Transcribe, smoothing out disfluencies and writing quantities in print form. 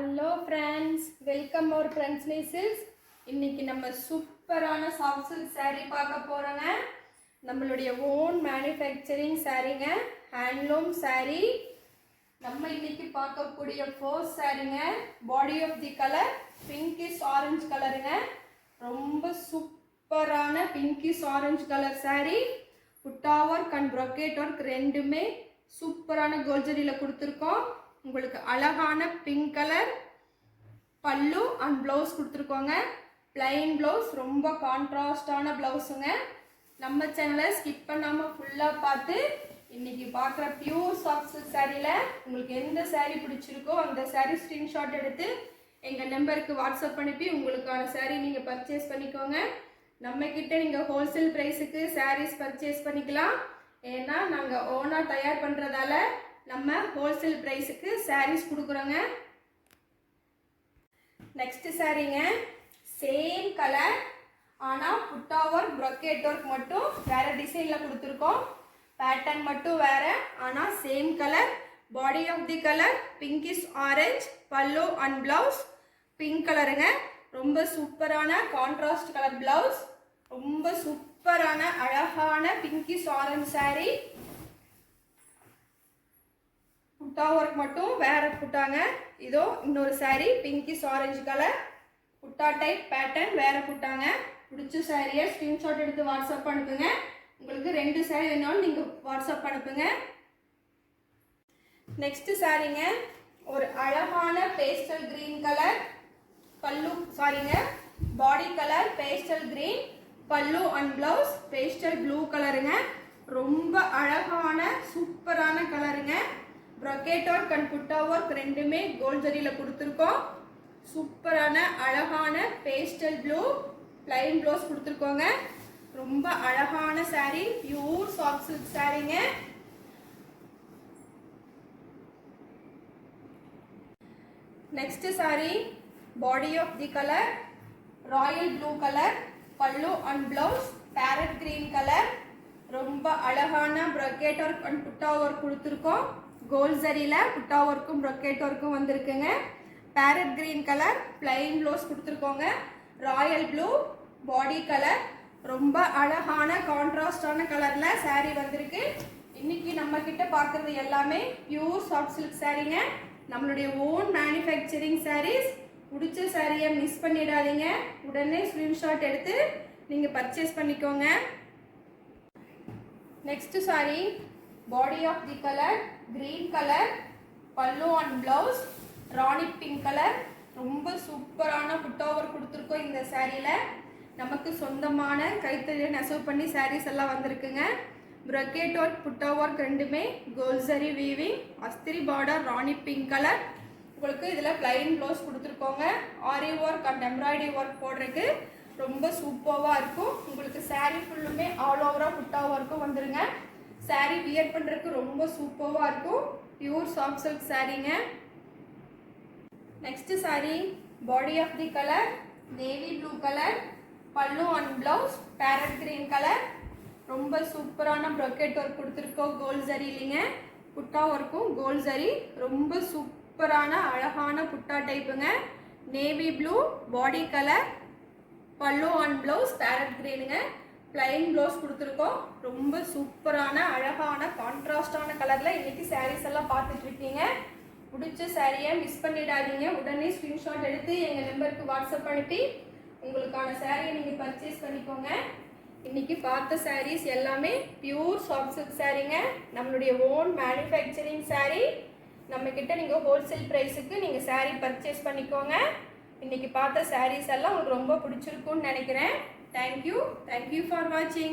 Hello friends, welcome our friends நைசில்ஸ். இன்னைக்கு நம்ம சூப்பரான சாஃப்ட் சில்க் saree பார்க்க போகிறோங்க. நம்மளுடைய ஓன் மேனுஃபேக்சரிங் சாரீங்க, ஹேண்ட்லூம் saree. நம்ம இன்னைக்கு பார்க்கக்கூடிய ஃபர்ஸ்ட் சாரீங்க, body of the colour pinkish orange கலருங்க. ரொம்ப சூப்பரான pinkish orange colour saree. Butta work and brocade work ரெண்டுமே சூப்பரான கோல்ஜரியில் கொடுத்துருக்கோம். உங்களுக்கு அழகான pink colour pallu and blouse கொடுத்துருக்கோங்க. பிளைன் ப்ளவுஸ், ரொம்ப கான்ட்ராஸ்டான ப்ளவுஸுங்க. நம்ம சேனலை ஸ்கிப் பண்ணாமல் ஃபுல்லாக பார்த்து இன்னைக்கு பார்க்குற பியூர் சாஃப்ட் சில்க் சாரியில் உங்களுக்கு எந்த சாரீ பிடிச்சிருக்கோ அந்த சாரீ ஸ்க்ரீன்ஷாட் எடுத்து எங்கள் நம்பருக்கு வாட்ஸ்அப் அனுப்பி உங்களுக்கான சாரீ நீங்கள் பர்ச்சேஸ் பண்ணிக்கோங்க. நம்மக்கிட்ட நீங்கள் ஹோல்சேல் ப்ரைஸுக்கு சாரீஸ் பர்ச்சேஸ் பண்ணிக்கலாம். ஏன்னா நாங்கள் ஓனாக தயார் பண்ணுறதால நம்ம ஹோல்சேல் ப்ரைஸுக்கு சாரீஸ் கொடுக்குறோங்க. நெக்ஸ்ட் சாரீங்க, சேம் கலர் ஆனால் புட்டா ஒர்க் ப்ரொக்கேட் ஒர்க் மட்டும் வேறு டிசைனில் கொடுத்துருக்கோம். பேட்டர்ன் மட்டும் வேறு, ஆனால் same colour. Body of the colour pinkish orange, pallu and blouse pink கலருங்க. ரொம்ப சூப்பரான கான்ட்ராஸ்ட் கலர் ப்ளவுஸ், ரொம்ப சூப்பரான அழகான பிங்கிஷ் ஆரஞ்ச் சாரீ. புட்டா ஒர்க் மட்டும் வேற புட்டாங்க. இதோ இன்னொரு சாரீ பிங்கிஷ் ஆரஞ்சு கலர் புட்டா டைப் பேட்டர்ன் வேற புட்டாங்க. பிடிச்ச சாரியை ஸ்க்ரீன்ஷாட் எடுத்து வாட்ஸ்அப் அனுப்புங்க. உங்களுக்கு 2 சாரீ வேணாலும் நீங்கள் வாட்ஸ்அப் அனுப்புங்க. நெக்ஸ்ட் சாரீங்க, ஒரு அழகான பேஸ்டல் கிரீன் கலர் பல்லு, சாரிங்க body colour pastel green, pallu and blouse pastel blue கலருங்க. ரொம்ப அழகான சூப்பரான கலருங்க. Brocade work and butta work ரெண்டுமே கோல்ட் ஜரியில் கொடுத்துருக்கோம். சூப்பரான அழகான பேஸ்டல் ப்ளூ பிளைன் ப்ளவுஸ் கொடுத்துருக்கோங்க. ரொம்ப அழகான சாரீ, பியூர் சாஃப்ட் சில்க் சாரீங்க. Next sari, body of the colour royal blue colour, pallu and blouse parrot green colour. ரொம்ப அழகான brocade work and butta work கொடுத்துருக்கோம். கோல்ட் ஜரியில் புட்டா ஒர்க்கும் ப்ரொக்கேட் ஒர்க்கும் வந்திருக்குங்க. Parrot green colour plain blouse கொடுத்துருக்கோங்க. ராயல் ப்ளூ பாடி கலர், ரொம்ப அழகான கான்ட்ராஸ்டான கலரில் சாரீ வந்திருக்கு. இன்னைக்கு நம்ம கிட்ட பார்க்குறது எல்லாமே பியூர் சாஃப்ட் சில்க் சாரீங்க. நம்மளுடைய ஓன் மேனுஃபேக்சரிங் சாரீஸ். பிடிச்ச சாரியை மிஸ் பண்ணிடாதீங்க. உடனே ஸ்க்ரீன்ஷாட் எடுத்து நீங்கள் பர்ச்சேஸ் பண்ணிக்கோங்க. Next sari, body of the colour green colour, pallu and blouse rani pink colour. ரொம்ப சூப்பரான புட்டா ஒர்க் கொடுத்துருக்கோம். இந்த சாரியில் நமக்கு சொந்தமான கைத்தறியை நெசவு பண்ணி சாரீஸ் எல்லாம் வந்திருக்குங்க. ப்ரொக்கேட் ஒர்க் புட்டா ஒர்க் ரெண்டுமே கோல்ட் ஜரி வீவிங், அஸ்திரி பார்டர் ராணி பிங்க் கலர். உங்களுக்கு இதில் பிளைன் ப்ளவுஸ் கொடுத்துருக்கோங்க. Aari work and embroidery work போடுறதுக்கு ரொம்ப சூப்பராக இருக்கும். உங்களுக்கு சாரீ ஃபுல்லுமே ஆல் ஓவராக புட்டா ஒர்க்கும் வந்துருங்க. சாரீ வியர் பண்ணுறதுக்கு ரொம்ப சூப்பராக இருக்கும். பியூர் சாஃப்ட் சில்க் சாரீங்க. Next sari, body of the colour navy blue colour, pallu and blouse parrot green colour. ரொம்ப சூப்பரான ப்ரொக்கேட் ஒர்க் கொடுத்துருக்கோம். கோல்ட் ஜரி இல்லைங்க, புட்டா ஒர்க்கும் கோல்ட் ஜரி. ரொம்ப சூப்பரான அழகான புட்டா டைப்புங்க. Navy blue body colour, pallu and blouse parrot கிரீனுங்க. பிளைன் ப்ளவுஸ் கொடுத்துருக்கோம். ரொம்ப சூப்பரான அழகான கான்ட்ராஸ்டான கலரில் இன்னைக்கு சாரீஸ் எல்லாம் பார்த்துட்டு இருக்கீங்க. பிடிச்ச சாரியை மிஸ் பண்ணிடாதீங்க. உடனே ஸ்க்ரீன்ஷாட் எடுத்து எங்கள் நம்பருக்கு வாட்ஸ்அப் அனுப்பி உங்களுக்கான சாரியை நீங்கள் பர்ச்சேஸ் பண்ணிக்கோங்க. இன்னைக்கு பார்த்த சாரீஸ் எல்லாமே பியூர் சாஃப்ட் சில்க் சாரீங்க. நம்மளுடைய ஓன் மேனுஃபேக்சரிங் சாரீ. நம்மக்கிட்ட நீங்கள் ஹோல்சேல் ப்ரைஸுக்கு நீங்கள் சாரீ பர்ச்சேஸ் பண்ணிக்கோங்க. இன்னைக்கு பார்த்த சாரீஸ் எல்லாம் உங்களுக்கு ரொம்ப பிடிச்சிருக்குன்னு நினைக்கிறேன். Thank you for watching.